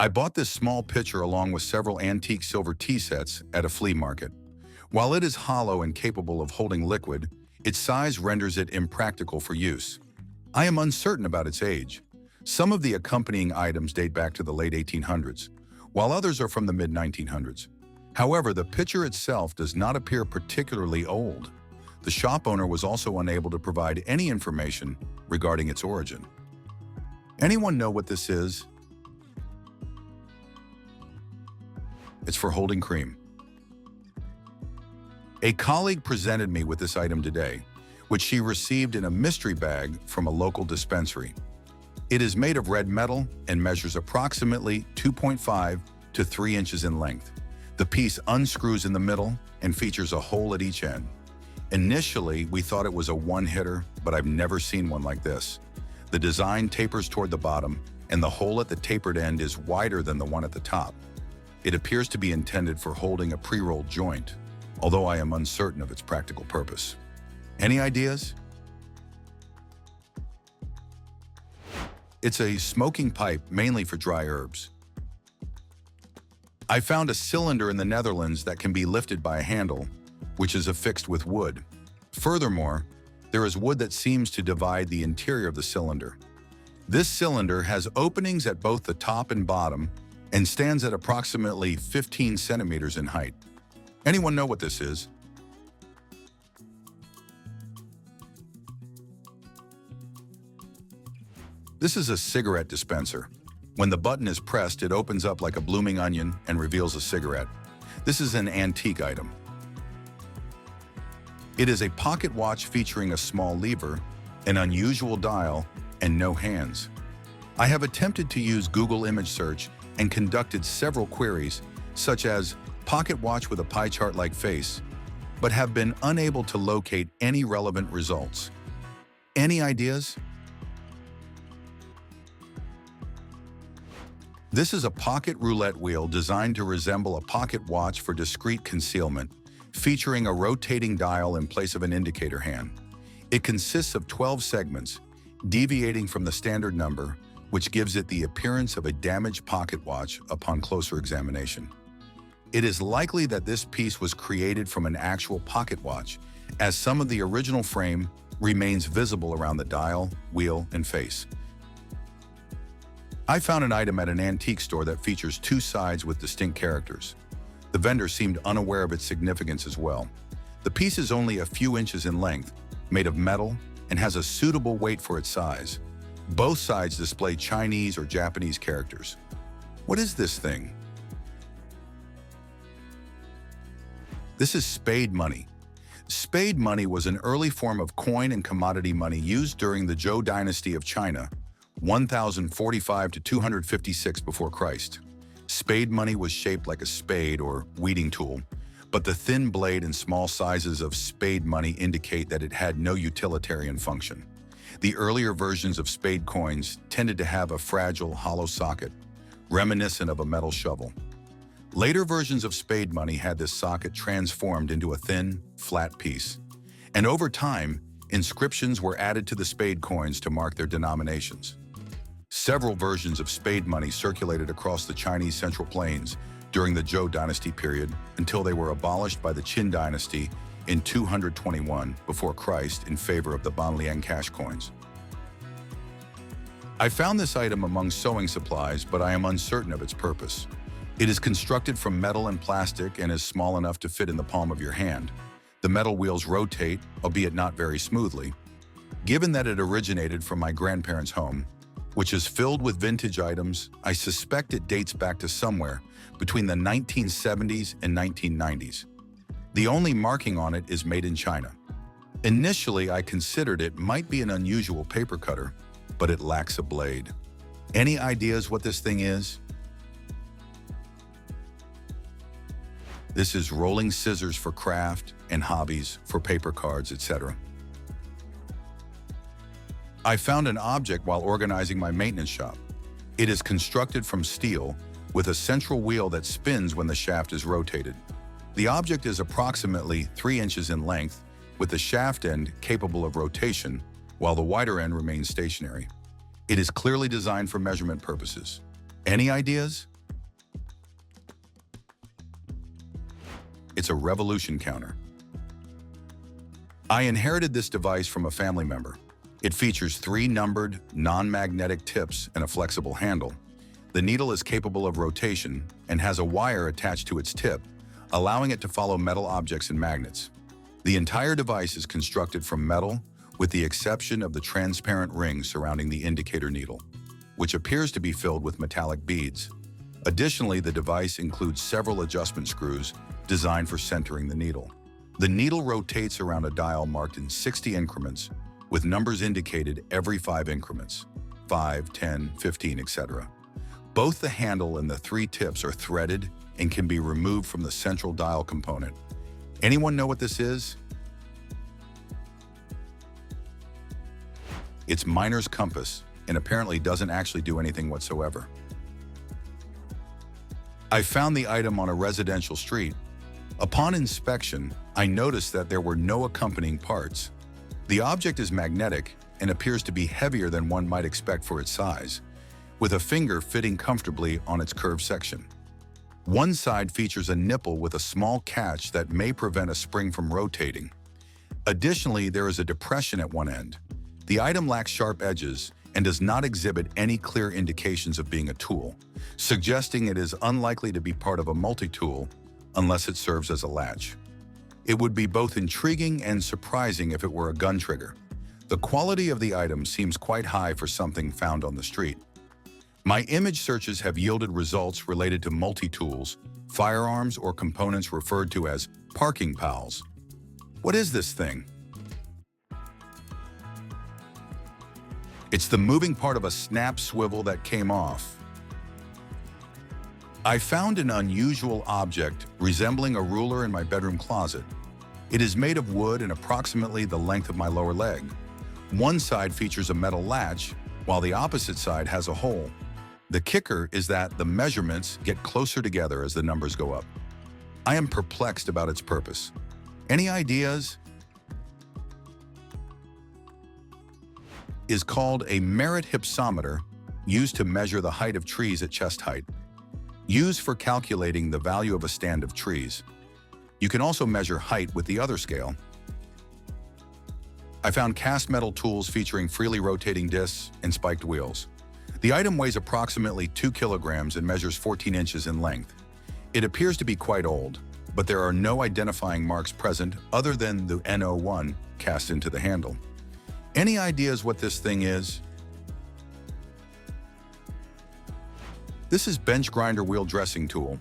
I bought this small pitcher along with several antique silver tea sets at a flea market. While it is hollow and capable of holding liquid, its size renders it impractical for use. I am uncertain about its age. Some of the accompanying items date back to the late 1800s, while others are from the mid-1900s. However, the pitcher itself does not appear particularly old. The shop owner was also unable to provide any information regarding its origin. Anyone know what this is? It's for holding cream. A colleague presented me with this item today, which she received in a mystery bag from a local dispensary. It is made of red metal and measures approximately 2.5 to 3 inches in length. The piece unscrews in the middle and features a hole at each end. Initially, we thought it was a one-hitter, but I've never seen one like this. The design tapers toward the bottom, and the hole at the tapered end is wider than the one at the top. It appears to be intended for holding a pre-rolled joint, although I am uncertain of its practical purpose. Any ideas? It's a smoking pipe mainly for dry herbs. I found a cylinder in the Netherlands that can be lifted by a handle, which is affixed with wood. Furthermore, there is wood that seems to divide the interior of the cylinder. This cylinder has openings at both the top and bottom and stands at approximately 15 centimeters in height. Anyone know what this is? This is a cigarette dispenser. When the button is pressed, it opens up like a blooming onion and reveals a cigarette. This is an antique item. It is a pocket watch featuring a small lever, an unusual dial, and no hands. I have attempted to use Google image search and conducted several queries, such as pocket watch with a pie chart-like face, but have been unable to locate any relevant results. Any ideas? This is a pocket roulette wheel designed to resemble a pocket watch for discreet concealment, featuring a rotating dial in place of an indicator hand. It consists of 12 segments, deviating from the standard number, which gives it the appearance of a damaged pocket watch upon closer examination. It is likely that this piece was created from an actual pocket watch, as some of the original frame remains visible around the dial, wheel, and face. I found an item at an antique store that features 2 sides with distinct characters. The vendor seemed unaware of its significance as well. The piece is only a few inches in length, made of metal, and has a suitable weight for its size. Both sides display Chinese or Japanese characters. What is this thing? This is spade money. Spade money was an early form of coin and commodity money used during the Zhou dynasty of China, 1045 to 256 before Christ. Spade money was shaped like a spade or weeding tool, but the thin blade and small sizes of spade money indicate that it had no utilitarian function. The earlier versions of spade coins tended to have a fragile, hollow socket, reminiscent of a metal shovel. Later versions of spade money had this socket transformed into a thin, flat piece. And over time, inscriptions were added to the spade coins to mark their denominations. Several versions of spade money circulated across the Chinese Central Plains during the Zhou dynasty period until they were abolished by the Qin dynasty in 221 before Christ in favor of the Banliang cash coins. I found this item among sewing supplies, but I am uncertain of its purpose. It is constructed from metal and plastic and is small enough to fit in the palm of your hand. The metal wheels rotate, albeit not very smoothly. Given that it originated from my grandparents' home, which is filled with vintage items, I suspect it dates back to somewhere between the 1970s and 1990s. The only marking on it is made in China. Initially, I considered it might be an unusual paper cutter, but it lacks a blade. Any ideas what this thing is? This is rolling scissors for craft and hobbies for paper cards, etc. I found an object while organizing my maintenance shop. It is constructed from steel with a central wheel that spins when the shaft is rotated. The object is approximately 3 inches in length, with the shaft end capable of rotation, while the wider end remains stationary. It is clearly designed for measurement purposes. Any ideas? It's a revolution counter. I inherited this device from a family member. It features 3 numbered, non-magnetic tips and a flexible handle. The needle is capable of rotation and has a wire attached to its tip, allowing it to follow metal objects and magnets. The entire device is constructed from metal, with the exception of the transparent ring surrounding the indicator needle, which appears to be filled with metallic beads. Additionally, the device includes several adjustment screws designed for centering the needle. The needle rotates around a dial marked in 60 increments, with numbers indicated every 5 increments, 5, 10, 15, etc. Both the handle and the 3 tips are threaded and can be removed from the central dial component. Anyone know what this is? It's miner's compass, and apparently doesn't actually do anything whatsoever. I found the item on a residential street. Upon inspection, I noticed that there were no accompanying parts. The object is magnetic and appears to be heavier than one might expect for its size, with a finger fitting comfortably on its curved section. One side features a nipple with a small catch that may prevent a spring from rotating. Additionally, there is a depression at one end. The item lacks sharp edges and does not exhibit any clear indications of being a tool, suggesting it is unlikely to be part of a multi-tool unless it serves as a latch. It would be both intriguing and surprising if it were a gun trigger. The quality of the item seems quite high for something found on the street. My image searches have yielded results related to multi-tools, firearms, or components referred to as parking pals. What is this thing? It's the moving part of a snap swivel that came off. I found an unusual object resembling a ruler in my bedroom closet. It is made of wood and approximately the length of my lower leg. One side features a metal latch, while the opposite side has a hole. The kicker is that the measurements get closer together as the numbers go up. I am perplexed about its purpose. Any ideas? Is called a merit hypsometer, used to measure the height of trees at chest height. Used for calculating the value of a stand of trees. You can also measure height with the other scale. I found cast metal tools featuring freely rotating discs and spiked wheels. The item weighs approximately 2 kilograms and measures 14 inches in length. It appears to be quite old, but there are no identifying marks present other than the N01 cast into the handle. Any ideas what this thing is? This is bench grinder wheel dressing tool.